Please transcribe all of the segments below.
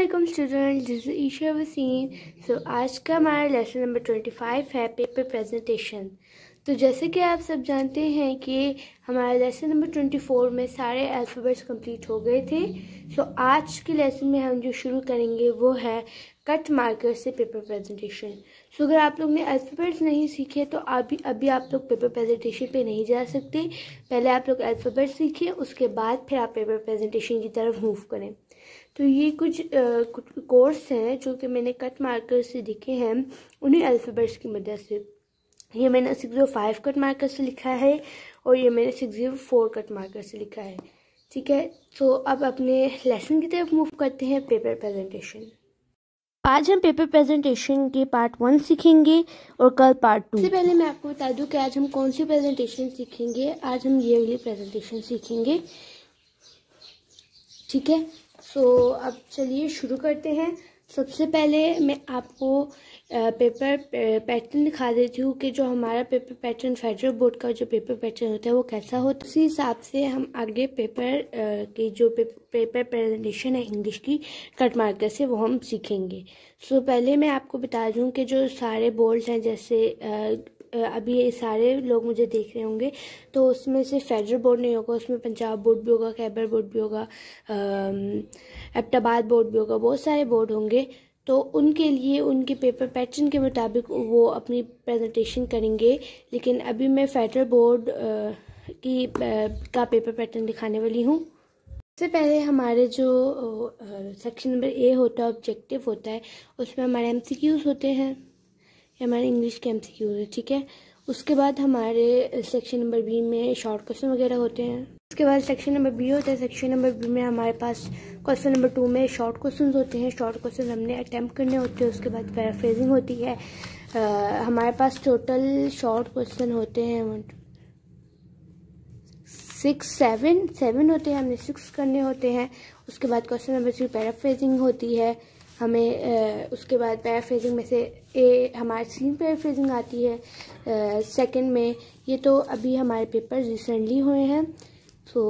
Assalamualaikum students, this is Isha Wasim। सो आज का हमारा लेसन नंबर 25 है पेपर प्रेजेंटेशन। तो जैसे कि आप सब जानते हैं कि हमारा लेसन नंबर 24 में सारे अल्फ़ाबेट्स कंप्लीट हो गए थे। सो आज के लेसन में हम जो शुरू करेंगे वो है कट मार्कर से पेपर प्रेजेंटेशन। सो अगर आप लोग ने अल्फ़ाबेट्स नहीं सीखे तो अभी आप लोग पेपर प्रेजेंटेशन पे नहीं जा सकते। पहले आप लोग अल्फ़ाबेट्स सीखिए, उसके बाद फिर आप पेपर प्रेजेंटेशन की तरफ मूव करें। तो ये कुछ कोर्स हैं जो कि मैंने कट मार्कर से लिखे हैं उन्हीं अल्फ़ाबेट्स की मदद से। ये मैंने 605 कट मार्कर से लिखा है और ये मैंने 604 कट मार्कर से लिखा है। ठीक है, तो अब अपने लेसन की तरफ मूव करते हैं, पेपर प्रेजेंटेशन। आज हम पेपर प्रेजेंटेशन के पार्ट 1 सीखेंगे और कल पार्ट 2। सबसे पहले मैं आपको बता दूं कि आज हम कौन सी प्रेजेंटेशन सीखेंगे। आज हम ये वाली प्रेजेंटेशन सीखेंगे। ठीक है, सो अब चलिए शुरू करते हैं। सबसे पहले मैं आपको पेपर पैटर्न दिखा देती हूँ कि जो हमारा पेपर पैटर्न फेडरल बोर्ड का जो पेपर पैटर्न होता है वो कैसा होता है। उसी हिसाब से हम आगे पेपर की जो पेपर प्रेजेंटेशन है इंग्लिश की कट मार्कर से वो हम सीखेंगे। सो पहले मैं आपको बता दूँ कि जो सारे बोर्ड हैं, जैसे अभी ये सारे लोग मुझे देख रहे होंगे तो उसमें से फेडरल बोर्ड नहीं होगा, उसमें पंजाब बोर्ड भी होगा, खैबर बोर्ड भी होगा, एबटाबाद बोर्ड भी होगा, बहुत सारे बोर्ड होंगे। तो उनके लिए उनके पेपर पैटर्न के मुताबिक वो अपनी प्रेजेंटेशन करेंगे। लेकिन अभी मैं फेडरल बोर्ड का पेपर पैटर्न दिखाने वाली हूँ। सबसे पहले हमारे जो सेक्शन नंबर ए होता है, ऑब्जेक्टिव होता है, उसमें हमारे MCQs होते हैं, ये हमारे इंग्लिश के MCQs है। ठीक है, उसके बाद हमारे सेक्शन नंबर बी में शॉर्ट क्वेश्चन वगैरह होते हैं। उसके बाद सेक्शन नंबर बी होता है। सेक्शन नंबर बी में हमारे पास क्वेश्चन नंबर 2 में शॉर्ट क्वेश्चन होते हैं। शॉर्ट क्वेश्चन हमने अटैम्प्ट करने होते हैं। उसके बाद पैराफ्रेजिंग होती है। हमारे पास टोटल शॉर्ट क्वेश्चन होते हैं 7 होते हैं, हमने 6 करने होते हैं। उसके बाद क्वेश्चन नंबर 3 पैराफ्रेजिंग होती है हमें। उसके बाद पैराफ्रेजिंग में से हमारी 3 पैराफ्रेजिंग आती है सेकंड में। ये तो अभी हमारे पेपर रिसेंटली हुए हैं। तो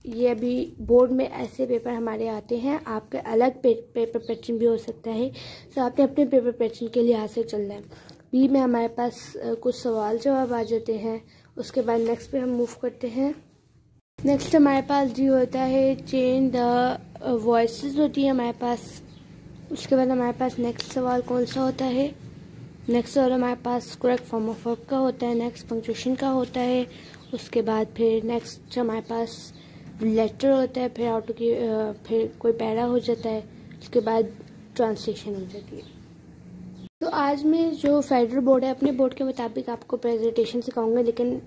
ये अभी बोर्ड में ऐसे पेपर हमारे आते हैं। आपके अलग पेपर पैटर्न भी हो सकता है, तो आपने अपने पेपर पैटर्न के लिहाज से चलना है। बी में हमारे पास कुछ सवाल जवाब आ जाते हैं। उसके बाद नेक्स्ट पे हम मूव करते हैं। नेक्स्ट हमारे पास जी होता है चेंज द वॉइसेस होती है हमारे पास। उसके बाद हमारे पास नेक्स्ट सवाल कौन सा होता है। नेक्स्ट सवाल हमारे पास करेक्ट फॉर्म ऑफ वर्ब का होता है। नेक्स्ट पंक्चुएशन का होता है। उसके बाद फिर नेक्स्ट हमारे पास लेटर होता है। फिर कोई पैरा हो जाता है। उसके बाद ट्रांसलेशन हो जाती है। तो आज मैं जो फेडरल बोर्ड है अपने बोर्ड के मुताबिक आपको प्रेजेंटेशन सिखाऊंगा, लेकिन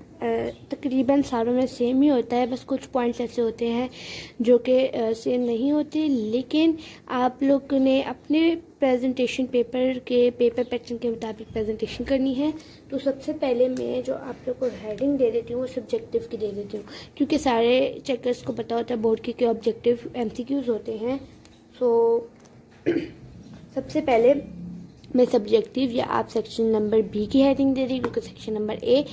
तकरीबन सारों में सेम ही होता है। बस कुछ पॉइंट्स ऐसे होते हैं जो कि सेम नहीं होते, लेकिन आप लोग ने अपने प्रेजेंटेशन पेपर पैटर्न के मुताबिक प्रेजेंटेशन करनी है। तो सबसे पहले मैं जो आप लोग को हेडिंग दे देती हूँ वो सब्जेक्टिव की दे देती हूँ, क्योंकि सारे चेकर्स को पता होता है बोर्ड के ऑब्जेक्टिव MCQs होते हैं। सो सबसे पहले मैं सब्जेक्टिव या आप सेक्शन नंबर बी की हेडिंग दे रही हूँ, क्योंकि सेक्शन नंबर ए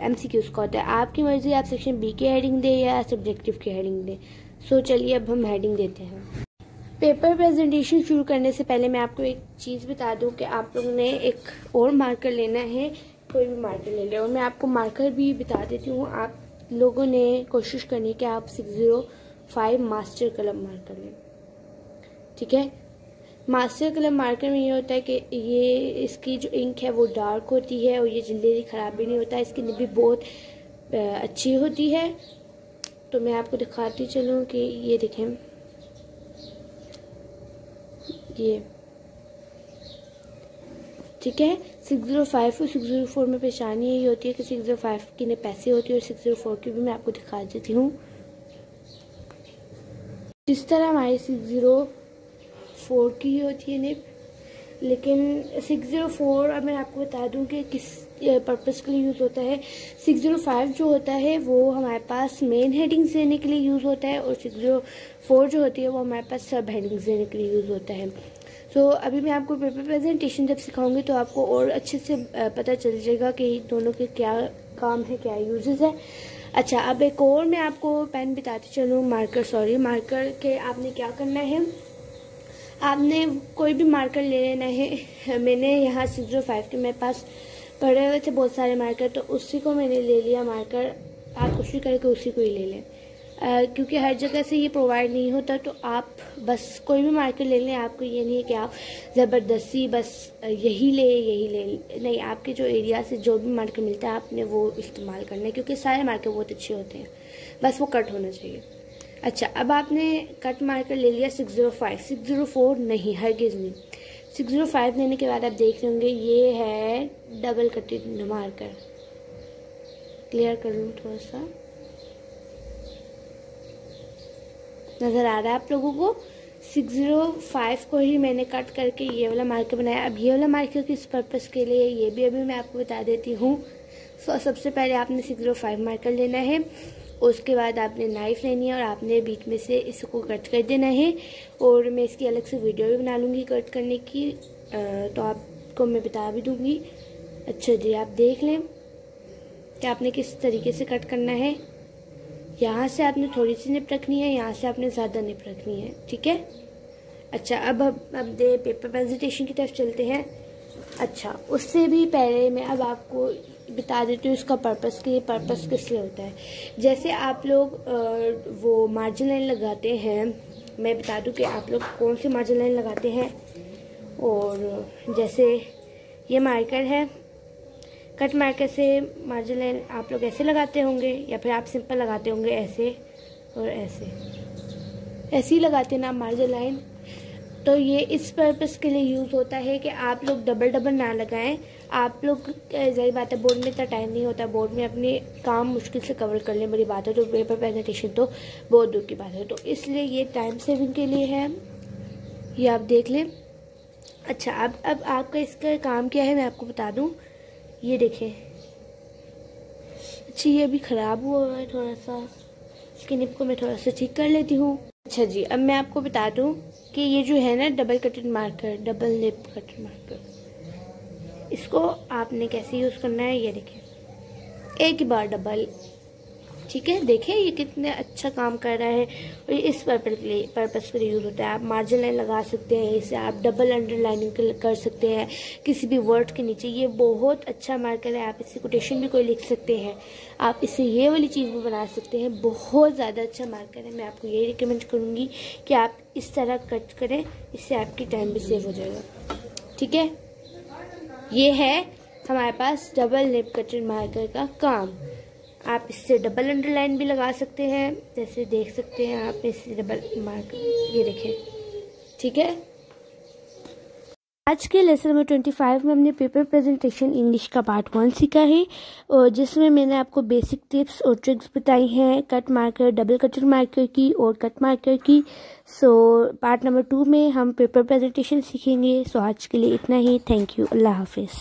MCQs का होता है। आपकी मर्जी, आप सेक्शन बी की हेडिंग दें या सब्जेक्टिव की हेडिंग दें। सो चलिए अब हम हेडिंग देते हैं। पेपर प्रेजेंटेशन शुरू करने से पहले मैं आपको एक चीज़ बता दूं कि आप लोगों ने एक और मार्कर लेना है। कोई भी मार्कर ले लें, और मैं आपको मार्कर भी बता देती हूँ। आप लोगों ने कोशिश करनी कि आप 605 मास्टर कलम मार्कर लें। ठीक है, मास्टर कलम मार्कर में ये होता है कि ये इसकी जो इंक है वो डार्क होती है और ये जल्दी ख़राब भी नहीं होता है। इसकी निब भी बहुत अच्छी होती है। तो मैं आपको दिखाती चलूँ कि ये देखें, ये ठीक है। 605 और 604 में परेशानी यही होती है कि 605 की निब पैसे होती है और 604 की भी मैं आपको दिखा देती हूँ। जिस तरह हमारी 604 की होती है निब, लेकिन 604 अब मैं आपको बता दूं कि किस पर्पस के लिए यूज़ होता है। 605 जो होता है वो हमारे पास मेन हेडिंग्स देने के लिए यूज़ होता है, और 604 जो होती है वो हमारे पास सब हेडिंग्स देने के लिए यूज़ होता है। सो अभी मैं आपको पेपर प्रेजेंटेशन जब सिखाऊंगी तो आपको और अच्छे से पता चल जाएगा कि दोनों के क्या काम है, क्या यूजेस है। अच्छा, अब एक और मैं आपको पेन बताती चलूँ, मार्कर के आपने क्या करना है। आपने कोई भी मार्कर ले लेना है। मैंने यहाँ 605 के मेरे पास पड़े हुए थे बहुत सारे मार्कर, तो उसी को मैंने ले लिया मार्कर। आप कोशिश करें कि उसी को ही ले लें, क्योंकि हर जगह से ये प्रोवाइड नहीं होता। तो आप बस कोई भी मार्कर ले लें। आपको ये नहीं है कि आप ज़बरदस्ती बस यही ले नहीं, आपके जो एरिया से जो भी मार्कर मिलता है आपने वो इस्तेमाल करना है, क्योंकि सारे मार्कर बहुत अच्छे होते हैं, बस वो कट होना चाहिए। अच्छा, अब आपने कट मार्कर ले लिया 605, 604 नहीं, हरगिज़ नहीं। 605 लेने के बाद आप देख रहे होंगे ये है डबल कटेड मार्कर। क्लियर कर लूँ थोड़ा सा, नज़र आ रहा है आप लोगों को। 605 को ही मैंने कट करके ये वाला मार्कर बनाया। अब ये वाला मार्कर किस पर्पज़ के लिए, ये भी अभी मैं आपको बता देती हूँ। सबसे पहले आपने 605 मार्कर लेना है, उसके बाद आपने नाइफ़ लेनी है और आपने बीच में से इसको कट कर देना है। और मैं इसकी अलग से वीडियो भी बना लूँगी कट करने की, तो आपको मैं बता भी दूँगी। अच्छा जी, आप देख लें कि आपने किस तरीके से कट करना है। यहाँ से आपने थोड़ी सी निप रखनी है, यहाँ से आपने ज़्यादा निप रखनी है, ठीक है। अच्छा, अब दे पेपर प्रेजेंटेशन की तरफ चलते हैं। अच्छा, उससे भी पहले मैं अब आपको बता देती हूँ इसका पर्पस, कि ये पर्पस किस लिए होता है। जैसे आप लोग वो मार्जिन लाइन लगाते हैं, मैं बता दूँ कि आप लोग कौन सी मार्जिन लाइन लगाते हैं। और जैसे ये मार्कर है, कट मार्कर से मार्जिन लाइन आप लोग ऐसे लगाते होंगे, या फिर आप सिंपल लगाते होंगे ऐसे और ऐसे ही लगाते हैं ना मार्जिन लाइन। तो ये इस पर्पस के लिए यूज़ होता है कि आप लोग डबल ना लगाएं। आप लोग ज़ाहिर बात है बोर्ड में इतना टाइम नहीं होता, बोर्ड में अपने काम मुश्किल से कवर कर लें, बड़ी बात है। तो पेपर प्रेजेंटेशन तो बहुत दूर की बात है, तो इसलिए ये टाइम सेविंग के लिए है, ये आप देख लें। अच्छा, अब आपका इसका काम क्या है मैं आपको बता दूँ। ये देखें, अच्छा ये अभी ख़राब हुआ है थोड़ा सा, इसकी निप को मैं थोड़ा सा ठीक कर लेती हूँ। अच्छा जी, अब मैं आपको बता दूँ कि ये जो है ना double कटेड marker, double lip कटेड marker, इसको आपने कैसे यूज़ करना है। ये देखें, एक ही बार डबल, ठीक है। देखें ये कितने अच्छा काम कर रहा है, और ये इस पर्पस के लिए यूज़ होता है। आप मार्जिन लाइन लगा सकते हैं, इसे आप डबल अंडरलाइनिंग कर सकते हैं किसी भी वर्ड के नीचे। ये बहुत अच्छा मार्कर है, आप इससे कोटेशन भी कोई लिख सकते हैं, आप इससे ये वाली चीज़ भी बना सकते हैं। बहुत ज़्यादा अच्छा मार्कर है, मैं आपको यही रिकमेंड करूँगी कि आप इस तरह कट करें, इससे आपकी टाइम भी सेव हो जाएगा, ठीक है। ये है हमारे पास डबल लिप कटेड मार्कर का काम। आप इससे डबल अंडरलाइन भी लगा सकते हैं, जैसे देख सकते हैं आप इससे डबल मार्क, ये देखें, ठीक है। आज के लेसन नंबर 25 में हमने पेपर प्रेजेंटेशन इंग्लिश का पार्ट 1 सीखा है, और जिसमें मैंने आपको बेसिक टिप्स और ट्रिक्स बताई हैं कट मार्कर, डबल कटेड मार्कर की और कट मार्कर की। सो पार्ट नंबर 2 में हम पेपर प्रेजेंटेशन सीखेंगे। सो आज के लिए इतना ही। थैंक यू, अल्लाह हाफिज़।